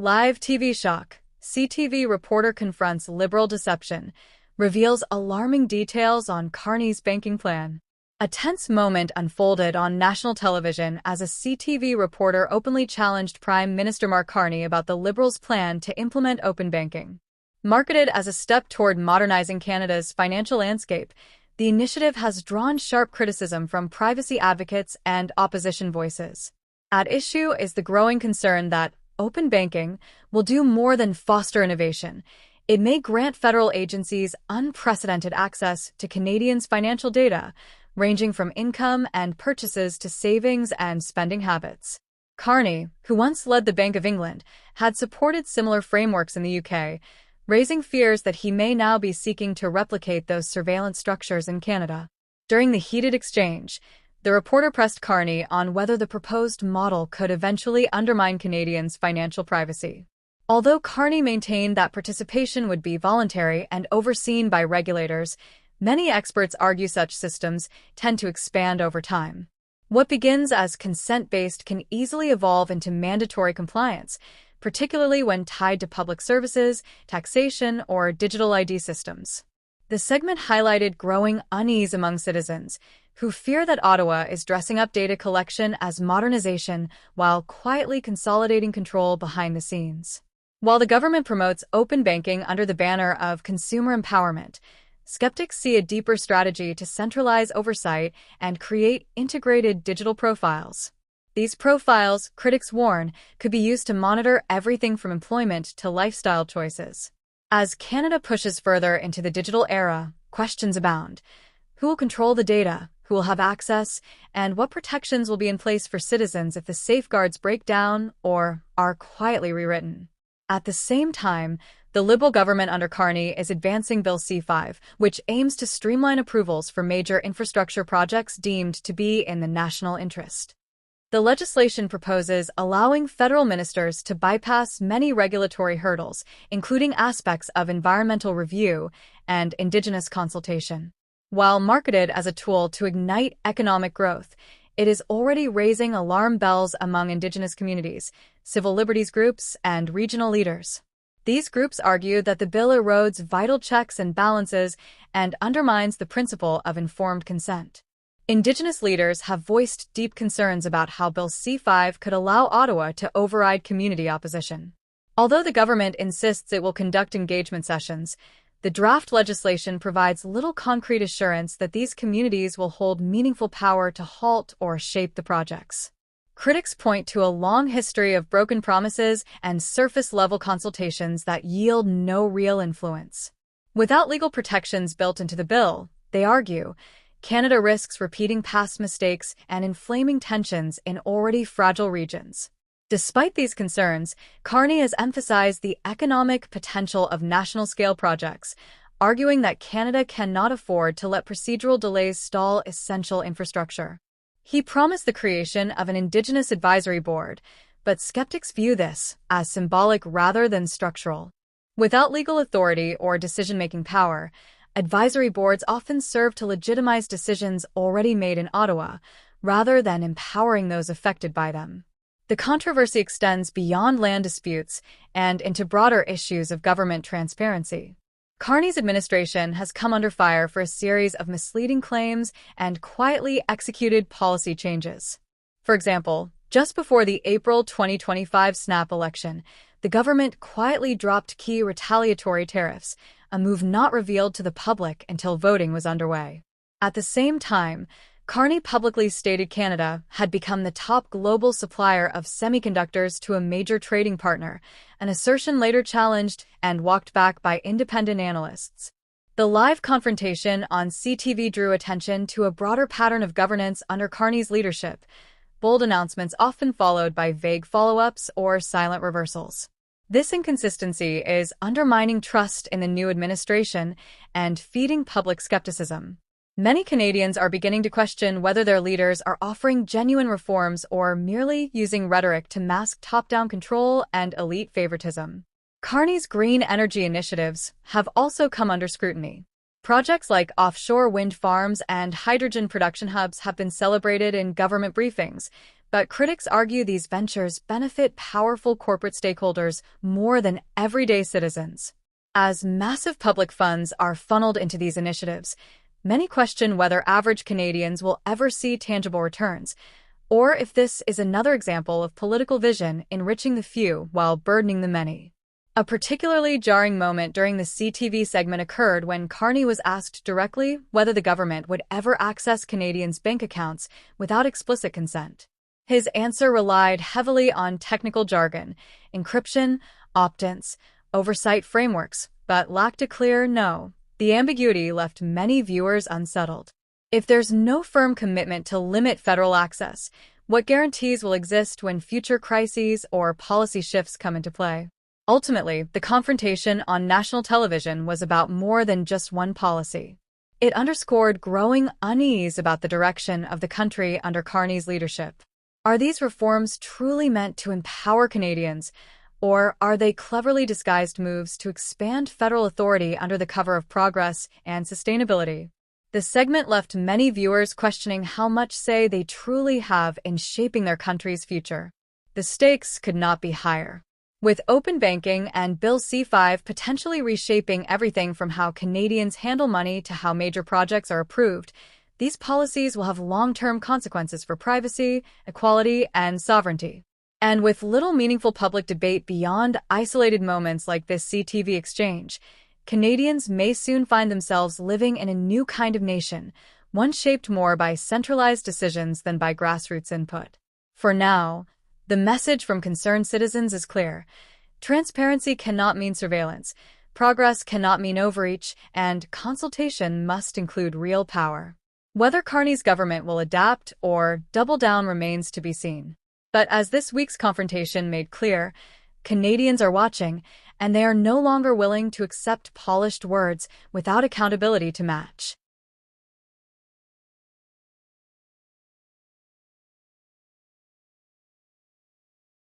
Live TV shock. CTV reporter confronts liberal deception, reveals alarming details on Carney's banking plan. A tense moment unfolded on national television as a CTV reporter openly challenged Prime Minister Mark Carney about the Liberals' plan to implement open banking. Marketed as a step toward modernizing Canada's financial landscape, the initiative has drawn sharp criticism from privacy advocates and opposition voices. At issue is the growing concern that open banking will do more than foster innovation. It may grant federal agencies unprecedented access to Canadians' financial data, ranging from income and purchases to savings and spending habits. Carney, who once led the Bank of England, had supported similar frameworks in the UK, raising fears that he may now be seeking to replicate those surveillance structures in Canada. During the heated exchange, the reporter pressed Carney on whether the proposed model could eventually undermine Canadians' financial privacy. Although Carney maintained that participation would be voluntary and overseen by regulators, many experts argue such systems tend to expand over time. What begins as consent-based can easily evolve into mandatory compliance, particularly when tied to public services, taxation, or digital ID systems. The segment highlighted growing unease among citizens, who fear that Ottawa is dressing up data collection as modernization while quietly consolidating control behind the scenes. While the government promotes open banking under the banner of consumer empowerment, skeptics see a deeper strategy to centralize oversight and create integrated digital profiles. These profiles, critics warn, could be used to monitor everything from employment to lifestyle choices. As Canada pushes further into the digital era, questions abound. Who will control the data? Who will have access? And what protections will be in place for citizens if the safeguards break down or are quietly rewritten? At the same time, the Liberal government under Carney is advancing Bill C-5, which aims to streamline approvals for major infrastructure projects deemed to be in the national interest. The legislation proposes allowing federal ministers to bypass many regulatory hurdles, including aspects of environmental review and Indigenous consultation. While marketed as a tool to ignite economic growth, it is already raising alarm bells among Indigenous communities, civil liberties groups, and regional leaders. These groups argue that the bill erodes vital checks and balances and undermines the principle of informed consent. Indigenous leaders have voiced deep concerns about how Bill C-5 could allow Ottawa to override community opposition. Although the government insists it will conduct engagement sessions, the draft legislation provides little concrete assurance that these communities will hold meaningful power to halt or shape the projects. Critics point to a long history of broken promises and surface-level consultations that yield no real influence. Without legal protections built into the bill, they argue, Canada risks repeating past mistakes and inflaming tensions in already fragile regions. Despite these concerns, Carney has emphasized the economic potential of national-scale projects, arguing that Canada cannot afford to let procedural delays stall essential infrastructure. He promised the creation of an Indigenous advisory board, but skeptics view this as symbolic rather than structural. Without legal authority or decision-making power, advisory boards often serve to legitimize decisions already made in Ottawa, rather than empowering those affected by them. The controversy extends beyond land disputes and into broader issues of government transparency. Carney's administration has come under fire for a series of misleading claims and quietly executed policy changes. For example, just before the April 2025 snap election, the government quietly dropped key retaliatory tariffs, a move not revealed to the public until voting was underway. At the same time, Carney publicly stated Canada had become the top global supplier of semiconductors to a major trading partner, an assertion later challenged and walked back by independent analysts. The live confrontation on CTV drew attention to a broader pattern of governance under Carney's leadership, bold announcements often followed by vague follow-ups or silent reversals. This inconsistency is undermining trust in the new administration and feeding public skepticism. Many Canadians are beginning to question whether their leaders are offering genuine reforms or merely using rhetoric to mask top-down control and elite favoritism. Carney's green energy initiatives have also come under scrutiny. Projects like offshore wind farms and hydrogen production hubs have been celebrated in government briefings, But critics argue these ventures benefit powerful corporate stakeholders more than everyday citizens. As massive public funds are funneled into these initiatives, many question whether average Canadians will ever see tangible returns, or if this is another example of political vision enriching the few while burdening the many. A particularly jarring moment during the CTV segment occurred when Carney was asked directly whether the government would ever access Canadians' bank accounts without explicit consent. His answer relied heavily on technical jargon, encryption, opt-ins, oversight frameworks, but lacked a clear no. The ambiguity left many viewers unsettled. If there's no firm commitment to limit federal access, what guarantees will exist when future crises or policy shifts come into play? Ultimately, the confrontation on national television was about more than just one policy. It underscored growing unease about the direction of the country under Carney's leadership. Are these reforms truly meant to empower Canadians, or are they cleverly disguised moves to expand federal authority under the cover of progress and sustainability? The segment left many viewers questioning how much say they truly have in shaping their country's future. The stakes could not be higher. With open banking and Bill C-5 potentially reshaping everything from how Canadians handle money to how major projects are approved, these policies will have long-term consequences for privacy, equality, and sovereignty. And with little meaningful public debate beyond isolated moments like this CTV exchange, Canadians may soon find themselves living in a new kind of nation, one shaped more by centralized decisions than by grassroots input. For now, the message from concerned citizens is clear. Transparency cannot mean surveillance, progress cannot mean overreach, and consultation must include real power. Whether Carney's government will adapt or double down remains to be seen. But as this week's confrontation made clear, Canadians are watching, and they are no longer willing to accept polished words without accountability to match.